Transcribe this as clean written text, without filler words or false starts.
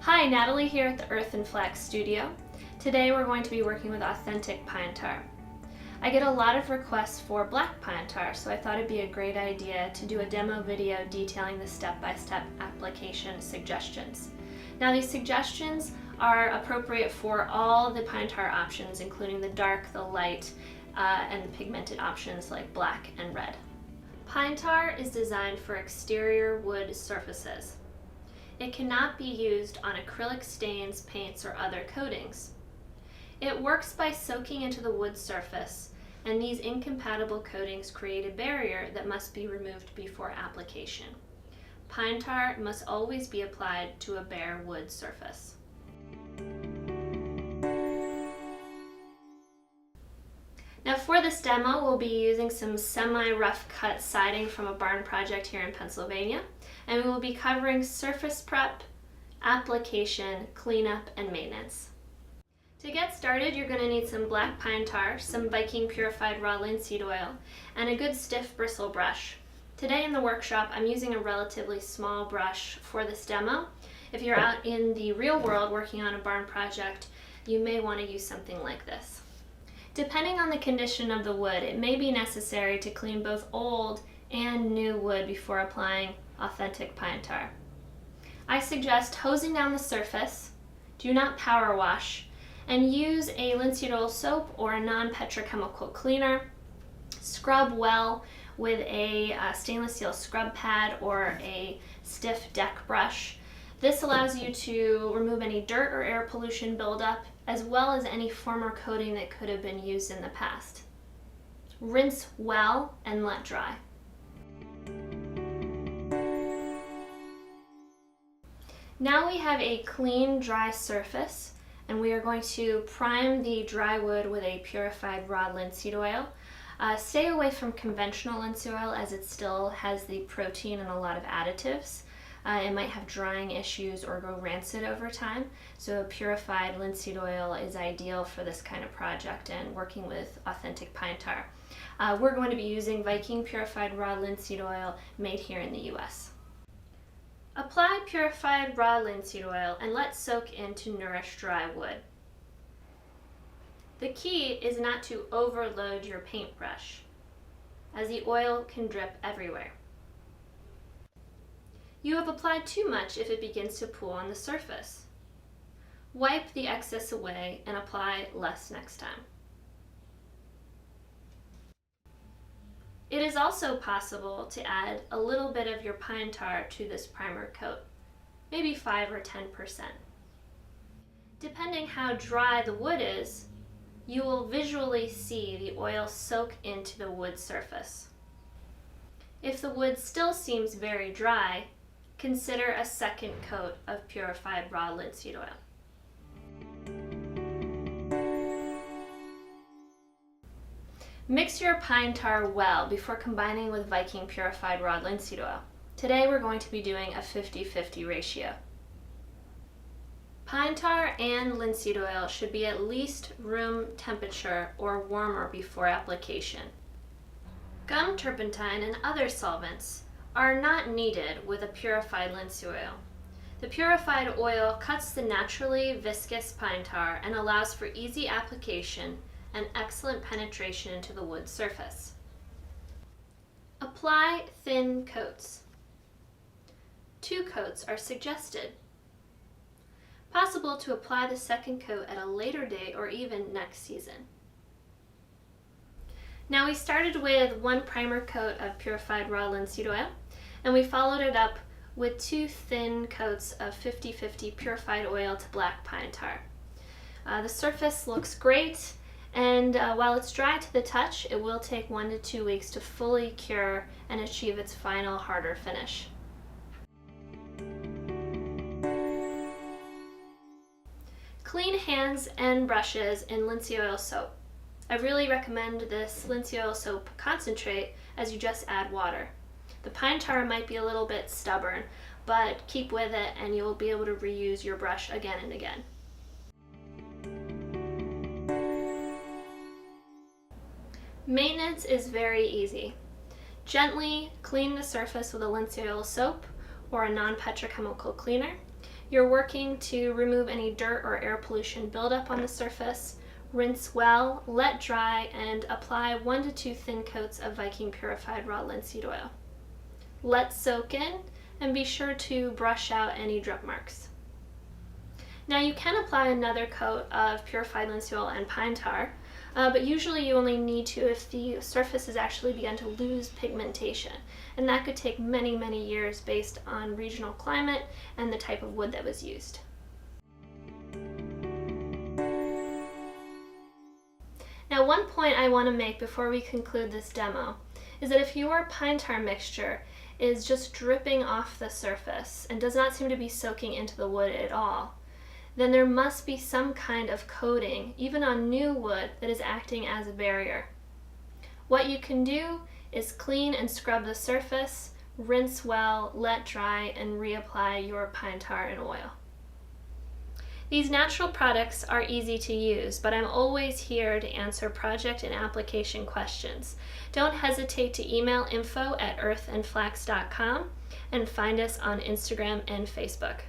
Hi, Natalie here at the Earth+Flax studio. Today we're going to be working with authentic pine tar. I get a lot of requests for black pine tar, so I thought it'd be a great idea to do a demo video detailing the step-by-step application suggestions. Now these suggestions are appropriate for all the pine tar options, including the dark, the light, and the pigmented options like black and red. Pine tar is designed for exterior wood surfaces. It cannot be used on acrylic stains, paints, or other coatings. It works by soaking into the wood surface, and these incompatible coatings create a barrier that must be removed before application. Pine tar must always be applied to a bare wood surface. Now for this demo, we'll be using some semi-rough cut siding from a barn project here in Pennsylvania, and we will be covering surface prep, application, cleanup, and maintenance. To get started, you're going to need some black pine tar, some Viking Purified Raw Linseed Oil, and a good stiff bristle brush. Today in the workshop, I'm using a relatively small brush for this demo. If you're out in the real world working on a barn project, you may want to use something like this. Depending on the condition of the wood, it may be necessary to clean both old and new wood before applying authentic pine tar. I suggest hosing down the surface, do not power wash, and use a linseed oil soap or a non-petrochemical cleaner. Scrub well with a stainless steel scrub pad or a stiff deck brush. This allows you to remove any dirt or air pollution buildup, as well as any former coating that could have been used in the past. Rinse well and let dry. Now we have a clean, dry surface, and we are going to prime the dry wood with a purified raw linseed oil. Stay away from conventional linseed oil as it still has the protein and a lot of additives. It might have drying issues or go rancid over time, so purified linseed oil is ideal for this kind of project and working with authentic pine tar. We're going to be using Viking Purified Raw Linseed Oil made here in the US. Apply purified raw linseed oil and let soak in to nourish dry wood. The key is not to overload your paintbrush, as the oil can drip everywhere. You have applied too much if it begins to pool on the surface. Wipe the excess away and apply less next time. It is also possible to add a little bit of your pine tar to this primer coat, maybe 5 or 10%. Depending how dry the wood is, you will visually see the oil soak into the wood surface. If the wood still seems very dry, consider a second coat of purified raw linseed oil. Mix your pine tar well before combining with Viking Purified Raw Linseed Oil. Today we're going to be doing a 50-50 ratio. Pine tar and linseed oil should be at least room temperature or warmer before application. Gum turpentine and other solvents are not needed with a purified linseed oil. The purified oil cuts the naturally viscous pine tar and allows for easy application and excellent penetration into the wood surface. Apply thin coats. 2 coats are suggested. Possible to apply the second coat at a later date or even next season. Now we started with 1 primer coat of purified raw linseed oil, and we followed it up with 2 thin coats of 50-50 purified oil to black pine tar. The surface looks great, and while it's dry to the touch, it will take 1 to 2 weeks to fully cure and achieve its final harder finish. Clean hands and brushes in linseed oil soap. I really recommend this linseed oil soap concentrate as you just add water. The pine tar might be a little bit stubborn, but keep with it and you will be able to reuse your brush again and again. Maintenance is very easy. Gently clean the surface with a linseed oil soap or a non-petrochemical cleaner. You're working to remove any dirt or air pollution buildup on the surface. Rinse well, let dry, and apply 1 to 2 thin coats of Viking Purified Raw Linseed Oil. Let soak in, and be sure to brush out any drip marks. Now you can apply another coat of Purified Linseed Oil and pine tar, but usually you only need to if the surface has actually begun to lose pigmentation, and that could take many, many years based on regional climate and the type of wood that was used. Now, one point I want to make before we conclude this demo is that if your pine tar mixture is just dripping off the surface and does not seem to be soaking into the wood at all, then there must be some kind of coating, even on new wood, that is acting as a barrier. What you can do is clean and scrub the surface, rinse well, let dry, and reapply your pine tar and oil. These natural products are easy to use, but I'm always here to answer project and application questions. Don't hesitate to email info@earth+Flax.com and find us on Instagram and Facebook.